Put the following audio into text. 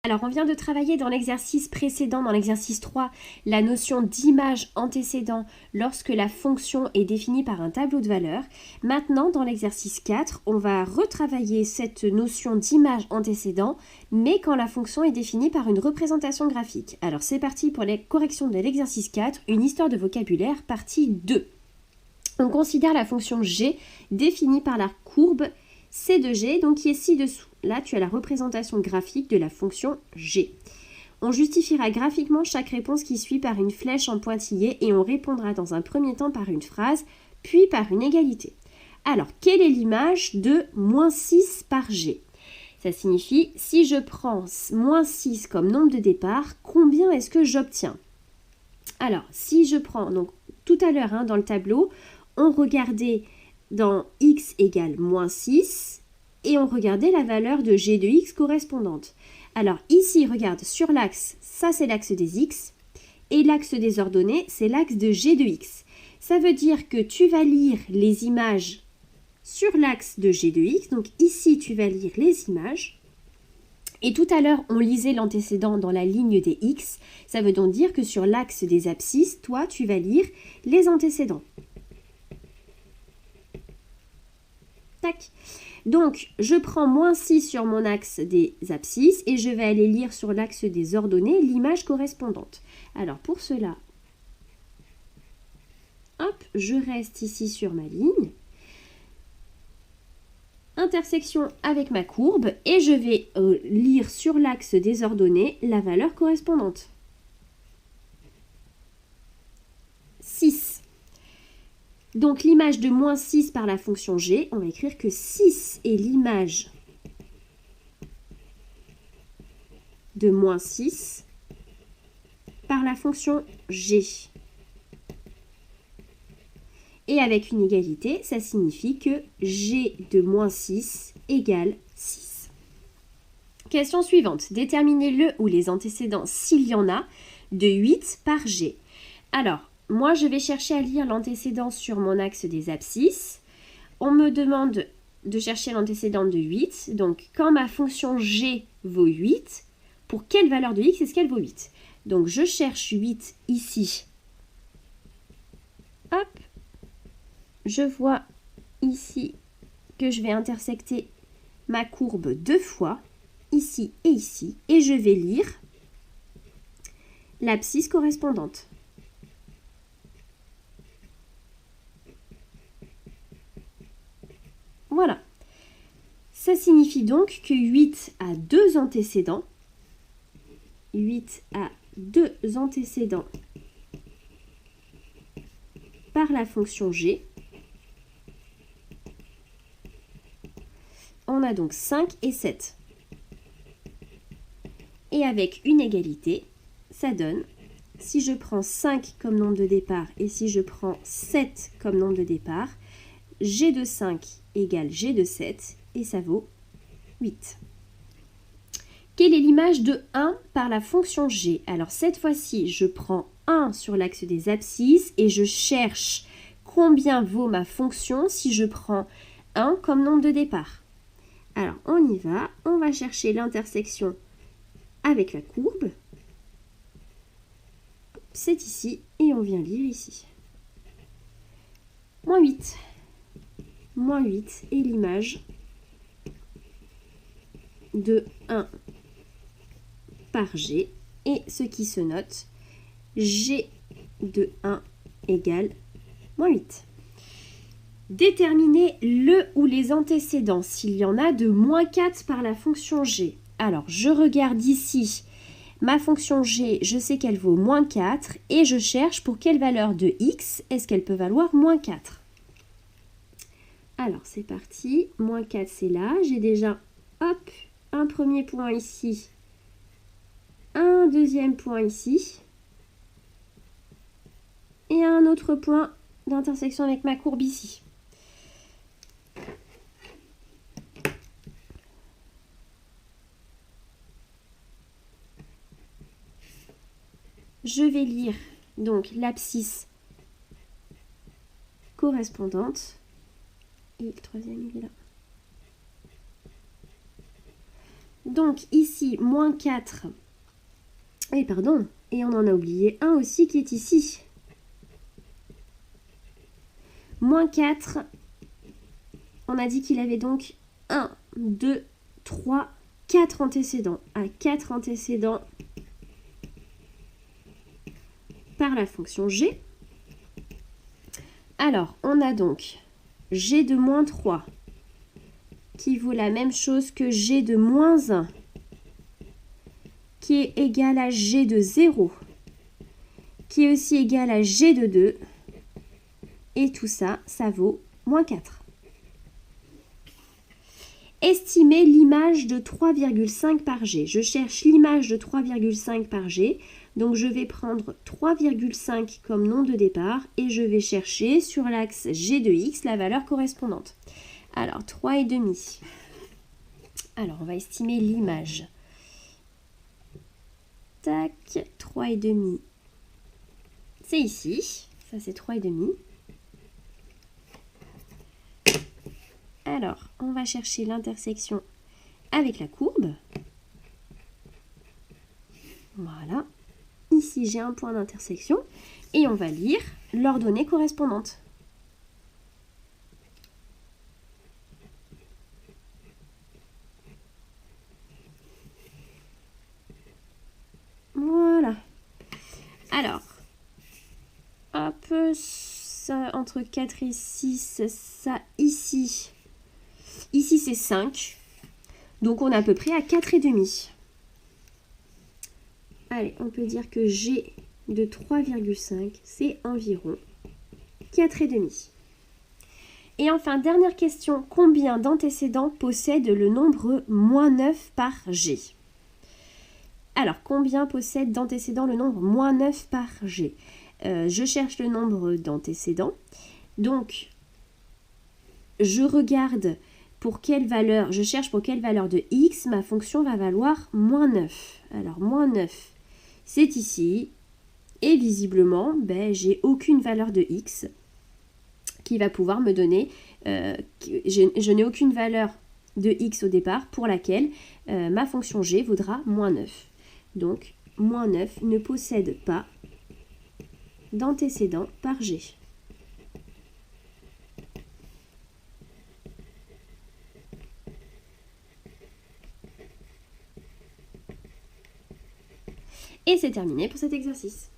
Alors, on vient de travailler dans l'exercice précédent, dans l'exercice 3, la notion d'image antécédent lorsque la fonction est définie par un tableau de valeurs. Maintenant, dans l'exercice 4, on va retravailler cette notion d'image antécédent, mais quand la fonction est définie par une représentation graphique. Alors, c'est parti pour les corrections de l'exercice 4, une histoire de vocabulaire, partie 2. On considère la fonction g définie par la courbe C de g, donc qui est ci-dessous. Là, tu as la représentation graphique de la fonction g. On justifiera graphiquement chaque réponse qui suit par une flèche en pointillé et on répondra dans un premier temps par une phrase, puis par une égalité. Alors, quelle est l'image de moins 6 par g? Ça signifie, si je prends moins 6 comme nombre de départ, combien est-ce que j'obtiens? Alors, si je prends, donc tout à l'heure dans le tableau, on regardait dans x égale moins 6 et on regardait la valeur de g de x correspondante. Alors ici, regarde, sur l'axe, ça c'est l'axe des x et l'axe des ordonnées, c'est l'axe de g de x. Ça veut dire que tu vas lire les images sur l'axe de g de x, donc ici tu vas lire les images. Et tout à l'heure, on lisait l'antécédent dans la ligne des x, ça veut donc dire que sur l'axe des abscisses, toi tu vas lire les antécédents. Tac. Donc, je prends moins 6 sur mon axe des abscisses et je vais aller lire sur l'axe des ordonnées l'image correspondante. Alors, pour cela, hop, je reste ici sur ma ligne. Intersection avec ma courbe et je vais lire sur l'axe des ordonnées la valeur correspondante. 6. Donc l'image de moins 6 par la fonction g, on va écrire que 6 est l'image de moins 6 par la fonction g. Et avec une égalité, ça signifie que g de moins 6 égale 6. Question suivante. Déterminez le ou les antécédents, s'il y en a, de 8 par g. Alors, moi, je vais chercher à lire l'antécédent sur mon axe des abscisses. On me demande de chercher l'antécédent de 8. Donc, quand ma fonction g vaut 8, pour quelle valeur de x est-ce qu'elle vaut 8? Donc, je cherche 8 ici. Hop. Je vois ici que je vais intersecter ma courbe 2 fois, ici et ici. Et je vais lire l'abscisse correspondante. Voilà. Ça signifie donc que 8 a 2 antécédents. 8 a 2 antécédents par la fonction g. On a donc 5 et 7. Et avec une égalité, ça donne, si je prends 5 comme nombre de départ et si je prends 7 comme nombre de départ, g de 5 égale g de 7 et ça vaut 8. Quelle est l'image de 1 par la fonction g? Alors cette fois-ci, je prends 1 sur l'axe des abscisses et je cherche combien vaut ma fonction si je prends 1 comme nombre de départ. Alors on y va, on va chercher l'intersection avec la courbe. C'est ici et on vient lire ici. Moins 8. Moins 8 est l'image de 1 par g. Et ce qui se note, g de 1 égale moins 8. Déterminer le ou les antécédents, s'il y en a, de moins 4 par la fonction g. Alors, je regarde ici ma fonction g, je sais qu'elle vaut moins 4 et je cherche pour quelle valeur de x est-ce qu'elle peut valoir moins 4. Alors, c'est parti. Moins 4, c'est là. J'ai déjà, hop, un premier point ici, un deuxième point ici et un autre point d'intersection avec ma courbe ici. Je vais lire donc l'abscisse correspondante. Et le troisième, il est là. Donc ici, moins 4. Et pardon, et on en a oublié un aussi qui est ici. Moins 4, on a dit qu'il avait donc 1, 2, 3, 4 antécédents. À 4 antécédents par la fonction g. Alors, on a donc g de moins 3 qui vaut la même chose que g de moins 1 qui est égal à g de 0 qui est aussi égal à g de 2 et tout ça, ça vaut moins 4. Estimer l'image de 3,5 par g. Je cherche l'image de 3,5 par g. Donc je vais prendre 3,5 comme nom de départ et je vais chercher sur l'axe g de x la valeur correspondante. Alors 3,5. Alors on va estimer l'image. Tac, 3,5. C'est ici. Ça c'est 3,5. Alors, on va chercher l'intersection avec la courbe. Voilà. Ici, j'ai un point d'intersection. Et on va lire l'ordonnée correspondante. Voilà. Alors, hop, ça, entre 4 et 6, ça ici. Ici, c'est 5. Donc, on est à peu près à 4,5. Allez, on peut dire que G de 3,5, c'est environ 4,5. Et enfin, dernière question. Combien d'antécédents possède le nombre moins 9 par G? Alors, combien possède d'antécédents le nombre moins 9 par G? Je cherche le nombre d'antécédents. Donc, je regarde pour quelle valeur, je cherche pour quelle valeur de x ma fonction va valoir moins 9. Alors, moins 9, c'est ici. Et visiblement, ben, j'ai aucune valeur de x qui va pouvoir me donner, je n'ai aucune valeur de x au départ pour laquelle ma fonction g vaudra moins 9. Donc, moins 9 ne possède pas d'antécédent par g. Et c'est terminé pour cet exercice.